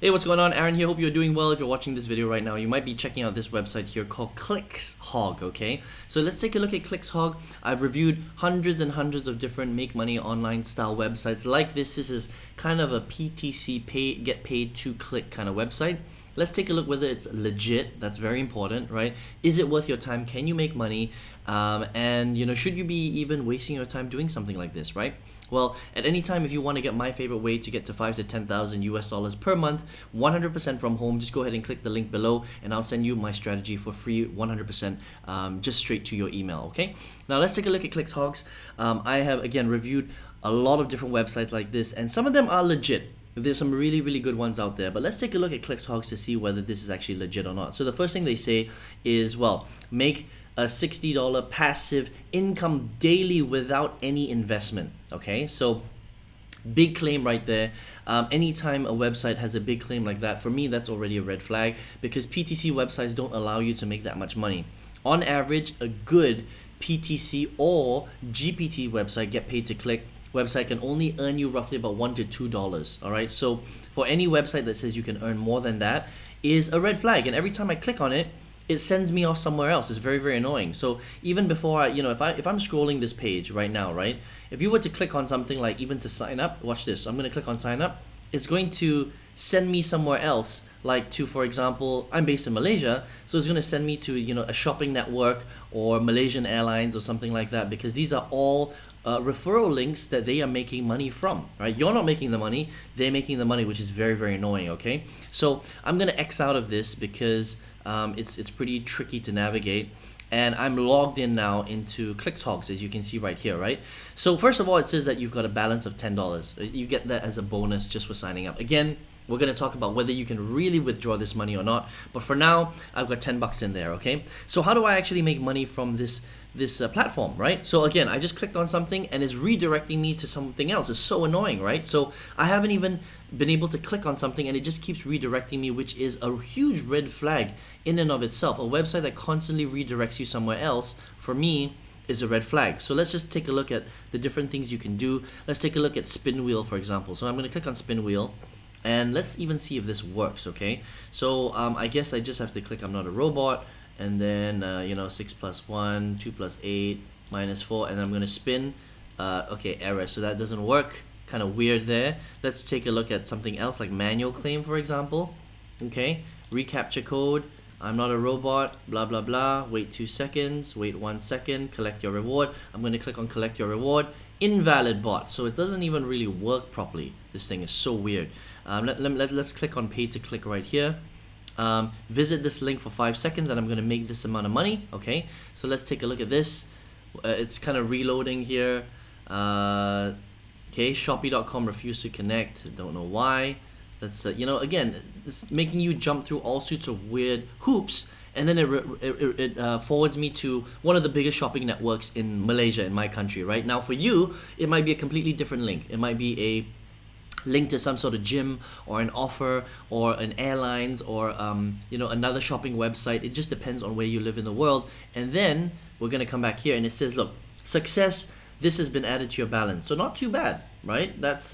Hey, what's going on? Aaron here. Hope you're doing well. If you're watching this video right now, you might be checking out this website here called Clixhog, okay? So let's take a look at Clixhog. I've reviewed hundreds and hundreds of different make money online style websites like this. This is kind of a PTC, get paid to click kind of website. Let's take a look whether it's legit. That's very important, right? Is it worth your time? Can you make money? And should you be even wasting your time doing something like this, right? Well, at any time, if you want to get my favorite way to get to 5 to 10,000 US dollars per month, 100% from home, just go ahead and click the link below and I'll send you my strategy for free, 100%, just straight to your email, okay? Now let's take a look at Clixhogs. I have, again, reviewed a lot of different websites like this, and some of them are legit. There's some really, really good ones out there, but let's take a look at Clixhogs to see whether this is actually legit or not. So the first thing they say is, well, make a $60 passive income daily without any investment. Okay, so big claim right there. Anytime a website has a big claim like that, for me that's already a red flag, because PTC websites don't allow you to make that much money. On average, a good PTC or GPT website, get paid to click website, can only earn you roughly about $1 to $2. All right, so for any website that says you can earn more than that is a red flag, and every time I click on it, it sends me off somewhere else. It's very, very annoying. So even before I, if I'm scrolling this page right now, right? If you were to click on something like even to sign up, watch this. I'm going to click on sign up. It's going to send me somewhere else, like to, for example, I'm based in Malaysia, so it's going to send me to, a shopping network or Malaysian Airlines or something like that, because these are all referral links that they are making money from, right? You're not making the money, they're making the money, which is very, very annoying, okay? So I'm going to X out of this because it's pretty tricky to navigate, and I'm logged in now into Clixhogs, as you can see right here, right? So first of all, it says that you've got a balance of $10. You get that as a bonus just for signing up. Again, we're going to talk about whether you can really withdraw this money or not, but for now I've got 10 bucks in there, okay? So how do I actually make money from this platform, right? So again, I just clicked on something and it's redirecting me to something else. It's so annoying, right? So I haven't even been able to click on something and it just keeps redirecting me, which is a huge red flag in and of itself. A website that constantly redirects you somewhere else, for me, is a red flag. So let's just take a look at the different things you can do. Let's take a look at spin wheel, for example. So I'm going to click on spin wheel, and let's even see if this works, okay? So I guess I just have to click I'm not a robot, and then 6 plus 1, 2 plus 8, minus 4, and I'm going to spin. Okay, error, so that doesn't work. Kind of weird there. Let's take a look at something else like manual claim, for example. Okay, reCAPTCHA code, I'm not a robot, blah blah blah, wait 2 seconds, wait 1 second, collect your reward. I'm going to click on collect your reward. Invalid bot, so it doesn't even really work properly. This thing is so weird. Let's click on pay to click right here. Visit this link for 5 seconds and I'm going to make this amount of money. Okay, so let's take a look at this. It's kind of reloading here. Okay, Shopee.com refused to connect. Don't know why. That's again, it's making you jump through all sorts of weird hoops, and then it forwards me to one of the biggest shopping networks in Malaysia, in my country. Right now, for you, it might be a completely different link. It might be a link to some sort of gym or an offer or an airlines or another shopping website. It just depends on where you live in the world. And then we're gonna come back here and it says, look, success, this has been added to your balance. So not too bad, right? That's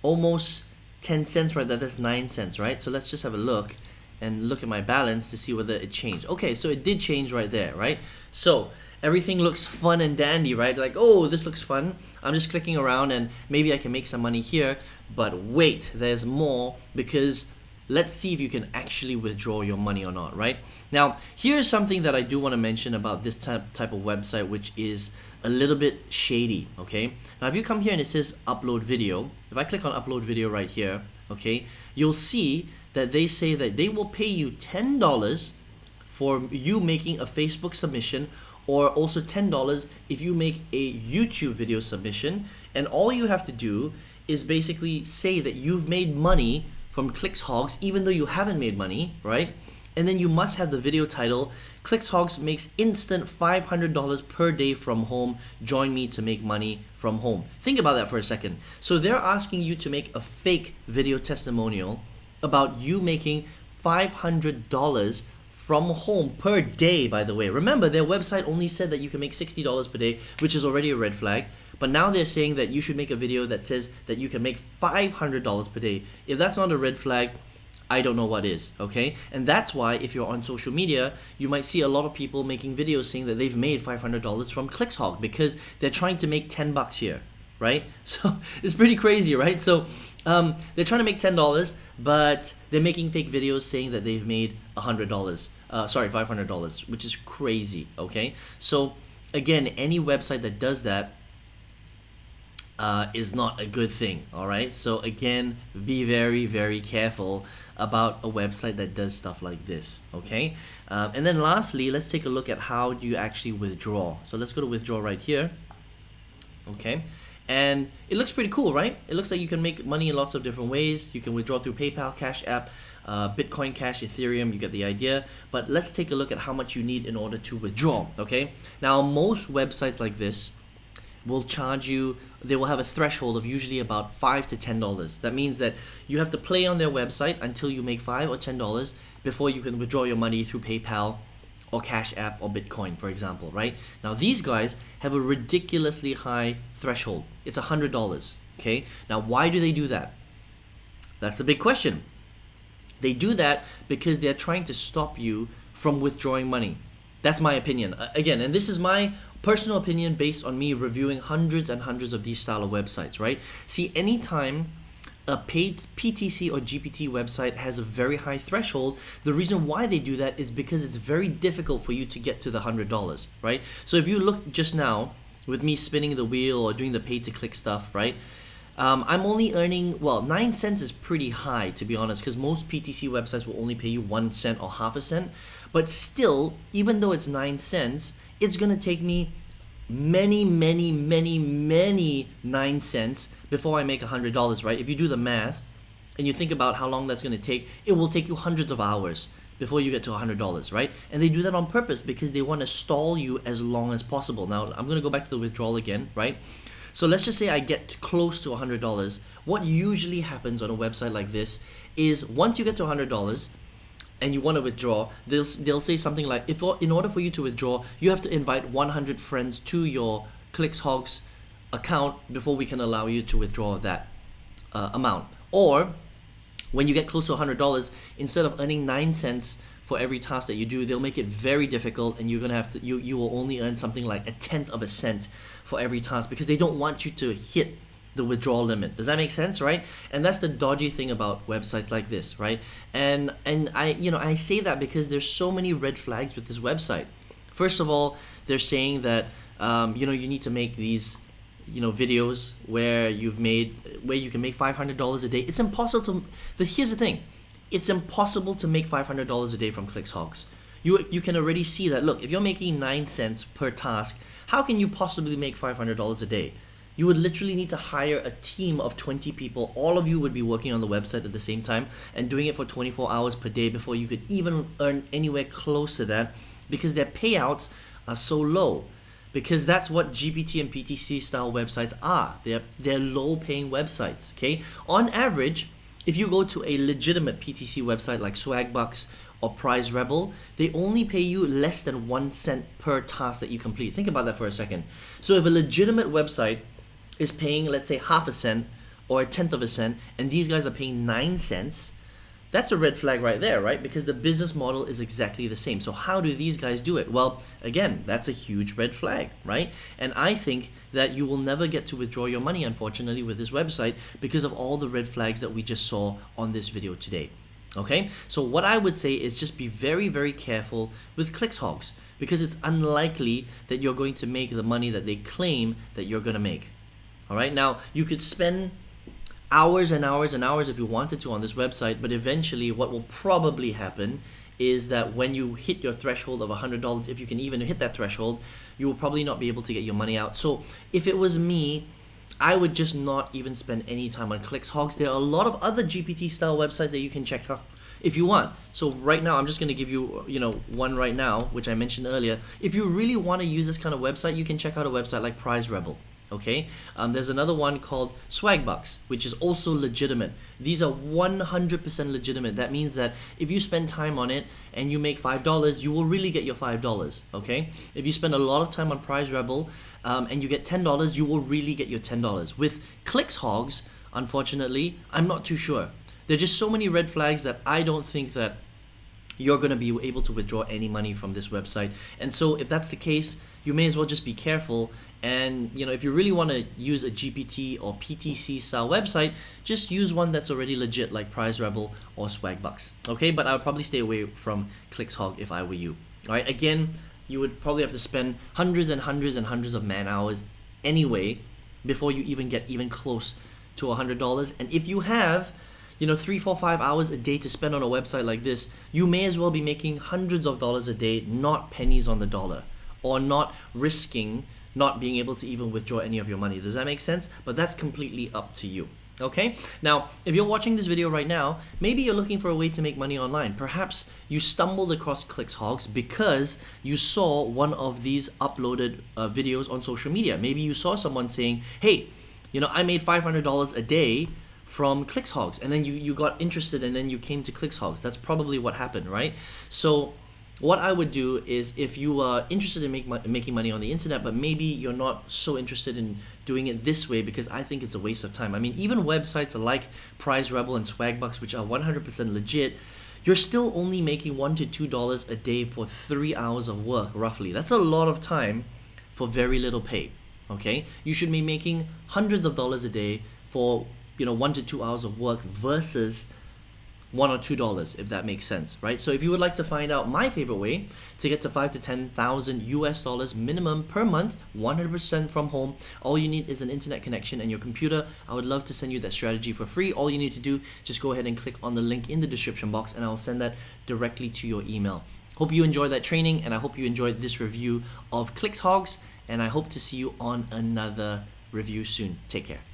almost 10 cents right there. That's 9 cents, right? So let's just have a look and look at my balance to see whether it changed. Okay, so it did change right there, right? So everything looks fun and dandy, right? Like, oh, this looks fun. I'm just clicking around and maybe I can make some money here. But wait, there's more, because let's see if you can actually withdraw your money or not, right? Now, here's something that I do want to mention about this type of website, which is a little bit shady, okay? Now, if you come here and it says upload video, if I click on upload video right here, okay, you'll see that they say that they will pay you $10 for you making a Facebook submission, or also $10 if you make a YouTube video submission, and all you have to do is basically say that you've made money from Clixhogs even though you haven't made money, right? And then you must have the video title, Clixhogs makes instant $500 per day from home, join me to make money from home. Think about that for a second. So they're asking you to make a fake video testimonial about you making $500 from home per day, by the way. Remember, their website only said that you can make $60 per day, which is already a red flag. But now they're saying that you should make a video that says that you can make $500 per day. If that's not a red flag, I don't know what is, okay? And that's why if you're on social media, you might see a lot of people making videos saying that they've made $500 from Clixhog because they're trying to make $10 here, right? So it's pretty crazy, right? So they're trying to make $10, but they're making fake videos saying that they've made $100, $500, which is crazy, okay? So again, any website that does that is not a good thing, all right? So again, be very, very careful about a website that does stuff like this, okay? And then lastly, let's take a look at how do you actually withdraw. So let's go to withdraw right here, okay? And it looks pretty cool, right? It looks like you can make money in lots of different ways. You can withdraw through PayPal, Cash App, Bitcoin Cash, Ethereum, you get the idea. But let's take a look at how much you need in order to withdraw, okay? Now, most websites like this will charge you, they will have a threshold of usually about $5 to $10. That means that you have to play on their website until you make $5 or $10 before you can withdraw your money through PayPal or Cash App or Bitcoin, for example, right? Now these guys have a ridiculously high threshold. It's $100, okay? Now why do they do that? That's the big question. They do that because they're trying to stop you from withdrawing money. That's my opinion. Again, and this is my personal opinion based on me reviewing hundreds and hundreds of these style of websites, right? See, anytime a paid PTC or GPT website has a very high threshold, the reason why they do that is because it's very difficult for you to get to the $100, right? So if you look just now with me spinning the wheel or doing the pay to click stuff, right? I'm only earning, well, 9 cents is pretty high, to be honest, because most PTC websites will only pay you 1 cent or half a cent. But still, even though it's 9 cents, it's going to take me many 9 cents before I make $100, right? If you do the math and you think about how long that's going to take, it will take you hundreds of hours before you get to $100, right? And they do that on purpose because they want to stall you as long as possible. Now, I'm going to go back to the withdrawal again, right? So let's just say I get close to $100. What usually happens on a website like this is once you get to $100 and you want to withdraw, they'll say something like, in order for you to withdraw, you have to invite 100 friends to your Clixhog's account before we can allow you to withdraw that amount. Or when you get close to $100, instead of earning 9 cents for every task that you do, they'll make it very difficult, and you're gonna have to you will only earn something like 1/10 of a cent for every task because they don't want you to hit the withdrawal limit. Does that make sense, right? And that's the dodgy thing about websites like this, right? And I say that because there's so many red flags with this website. First of all, they're saying that you need to make these videos where you can make $500 a day. It's impossible to. Here's the thing. It's impossible to make $500 a day from Clixhogs. You can already see that. Look, if you're making 9 cents per task, how can you possibly make $500 a day? You would literally need to hire a team of 20 people. All of you would be working on the website at the same time and doing it for 24 hours per day before you could even earn anywhere close to that, because their payouts are so low. Because that's what GPT and PTC style websites are. They're low paying websites, okay? On average, if you go to a legitimate PTC website like Swagbucks or Prize Rebel, they only pay you less than 1 cent per task that you complete. Think about that for a second. So if a legitimate website is paying, let's say, half a cent or 1/10 of a cent, and these guys are paying 9 cents, that's a red flag right there, right? Because the business model is exactly the same. So how do these guys do it? Well, again, that's a huge red flag, right? And I think that you will never get to withdraw your money, unfortunately, with this website because of all the red flags that we just saw on this video today. Okay, so what I would say is just be very, very careful with Clixhogs, because it's unlikely that you're going to make the money that they claim that you're going to make. All right, now you could spend hours and hours and hours if you wanted to on this website, but eventually what will probably happen is that when you hit your threshold of $100, if you can even hit that threshold, you will probably not be able to get your money out. So if it was me, I would just not even spend any time on Clixhogs. There are a lot of other GPT style websites that you can check out if you want. So right now, I'm just going to give you, one right now, which I mentioned earlier. If you really want to use this kind of website, you can check out a website like Prize Rebel. Okay, there's another one called Swagbucks, which is also legitimate. These are 100% legitimate. That means that if you spend time on it and you make $5, you will really get your $5. Okay, if you spend a lot of time on Prize Rebel, and you get $10, you will really get your $10. With Clixhogs, unfortunately, I'm not too sure. There are just so many red flags that I don't think that you're going to be able to withdraw any money from this website. And so if that's the case, you may as well just be careful. And if you really want to use a GPT or PTC style website, just use one that's already legit, like Prize Rebel or Swagbucks. Okay, but I would probably stay away from Clixhog if I were you. All right, again, you would probably have to spend hundreds and hundreds and hundreds of man hours anyway before you even get even close to $100. And if you have 3, 4, 5 hours a day to spend on a website like this, you may as well be making hundreds of dollars a day, not pennies on the dollar, or not risking not being able to even withdraw any of your money. Does that make sense? But that's completely up to you. Okay? Now, if you're watching this video right now, maybe you're looking for a way to make money online. Perhaps you stumbled across Clixhogs because you saw one of these uploaded videos on social media. Maybe you saw someone saying, hey, I made $500 a day from Clixhogs, and then you got interested and then you came to Clixhogs. That's probably what happened, right? So what I would do is, if you are interested in making money on the internet, but maybe you're not so interested in doing it this way because I think it's a waste of time. I mean, even websites like Prize Rebel and Swagbucks, which are 100% legit, you're still only making $1 to $2 a day for 3 hours of work, roughly. That's a lot of time for very little pay, okay? You should be making hundreds of dollars a day for 1 to 2 hours of work versus $1 or $2, if that makes sense, right? So if you would like to find out my favorite way to get to $5,000 to $10,000 US minimum per month, 100% from home, all you need is an internet connection and your computer. I would love to send you that strategy for free. All you need to do, just go ahead and click on the link in the description box and I'll send that directly to your email. Hope you enjoyed that training, and I hope you enjoyed this review of Clixhogs, and I hope to see you on another review soon. Take care.